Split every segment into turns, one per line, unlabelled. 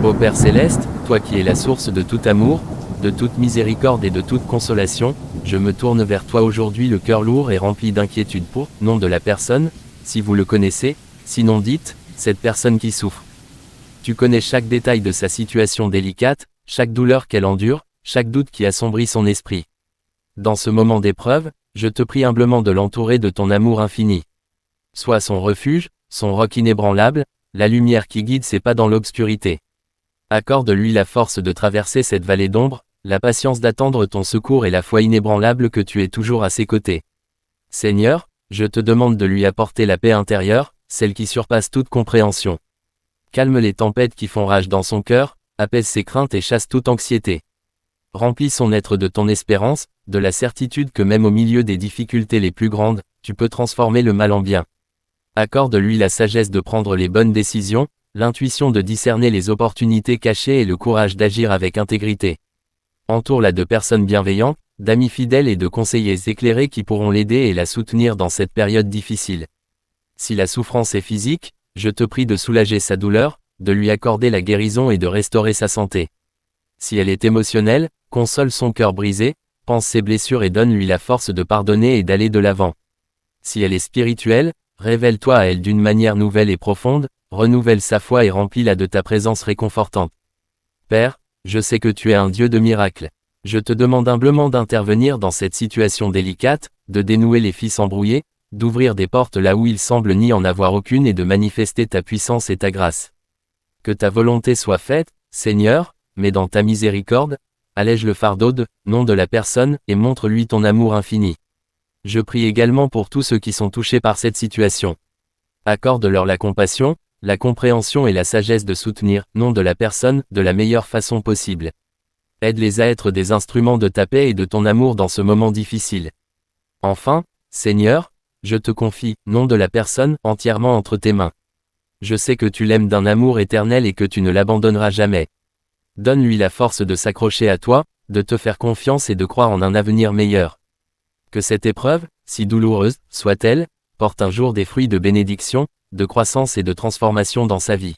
Ô Père Céleste, toi qui es la source de tout amour, de toute miséricorde et de toute consolation, je me tourne vers toi aujourd'hui le cœur lourd et rempli d'inquiétude pour, nom de la personne, si vous le connaissez, sinon dites, cette personne qui souffre. Tu connais chaque détail de sa situation délicate, chaque douleur qu'elle endure, chaque doute qui assombrit son esprit. Dans ce moment d'épreuve, je te prie humblement de l'entourer de ton amour infini. Sois son refuge, son roc inébranlable, la lumière qui guide ses pas dans l'obscurité. Accorde-lui la force de traverser cette vallée d'ombre, la patience d'attendre ton secours et la foi inébranlable que tu es toujours à ses côtés. Seigneur, je te demande de lui apporter la paix intérieure, celle qui surpasse toute compréhension. Calme les tempêtes qui font rage dans son cœur, apaise ses craintes et chasse toute anxiété. Remplis son être de ton espérance, de la certitude que même au milieu des difficultés les plus grandes, tu peux transformer le mal en bien. Accorde-lui la sagesse de prendre les bonnes décisions, l'intuition de discerner les opportunités cachées et le courage d'agir avec intégrité. Entoure-la de personnes bienveillantes, d'amis fidèles et de conseillers éclairés qui pourront l'aider et la soutenir dans cette période difficile. Si la souffrance est physique, je te prie de soulager sa douleur, de lui accorder la guérison et de restaurer sa santé. Si elle est émotionnelle, console son cœur brisé, pense ses blessures et donne-lui la force de pardonner et d'aller de l'avant. Si elle est spirituelle, révèle-toi à elle d'une manière nouvelle et profonde, renouvelle sa foi et remplis-la de ta présence réconfortante. Père, je sais que tu es un Dieu de miracles. Je te demande humblement d'intervenir dans cette situation délicate, de dénouer les fils embrouillés, d'ouvrir des portes là où il semble n'y en avoir aucune et de manifester ta puissance et ta grâce. Que ta volonté soit faite, Seigneur, mais dans ta miséricorde, allège le fardeau nom de la personne, et montre-lui ton amour infini. Je prie également pour tous ceux qui sont touchés par cette situation. Accorde-leur la compassion, la compréhension et la sagesse de soutenir, nom de la personne, de la meilleure façon possible. Aide-les à être des instruments de ta paix et de ton amour dans ce moment difficile. Enfin, Seigneur, je te confie, nom de la personne, entièrement entre tes mains. Je sais que tu l'aimes d'un amour éternel et que tu ne l'abandonneras jamais. Donne-lui la force de s'accrocher à toi, de te faire confiance et de croire en un avenir meilleur. Que cette épreuve, si douloureuse, soit-elle, porte un jour des fruits de bénédiction, de croissance et de transformation dans sa vie.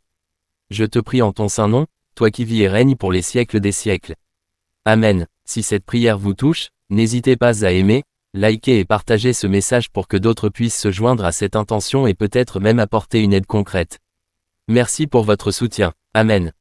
Je te prie en ton saint nom, toi qui vis et règnes pour les siècles des siècles. Amen. Si cette prière vous touche, n'hésitez pas à aimer, liker et partager ce message pour que d'autres puissent se joindre à cette intention et peut-être même apporter une aide concrète. Merci pour votre soutien. Amen.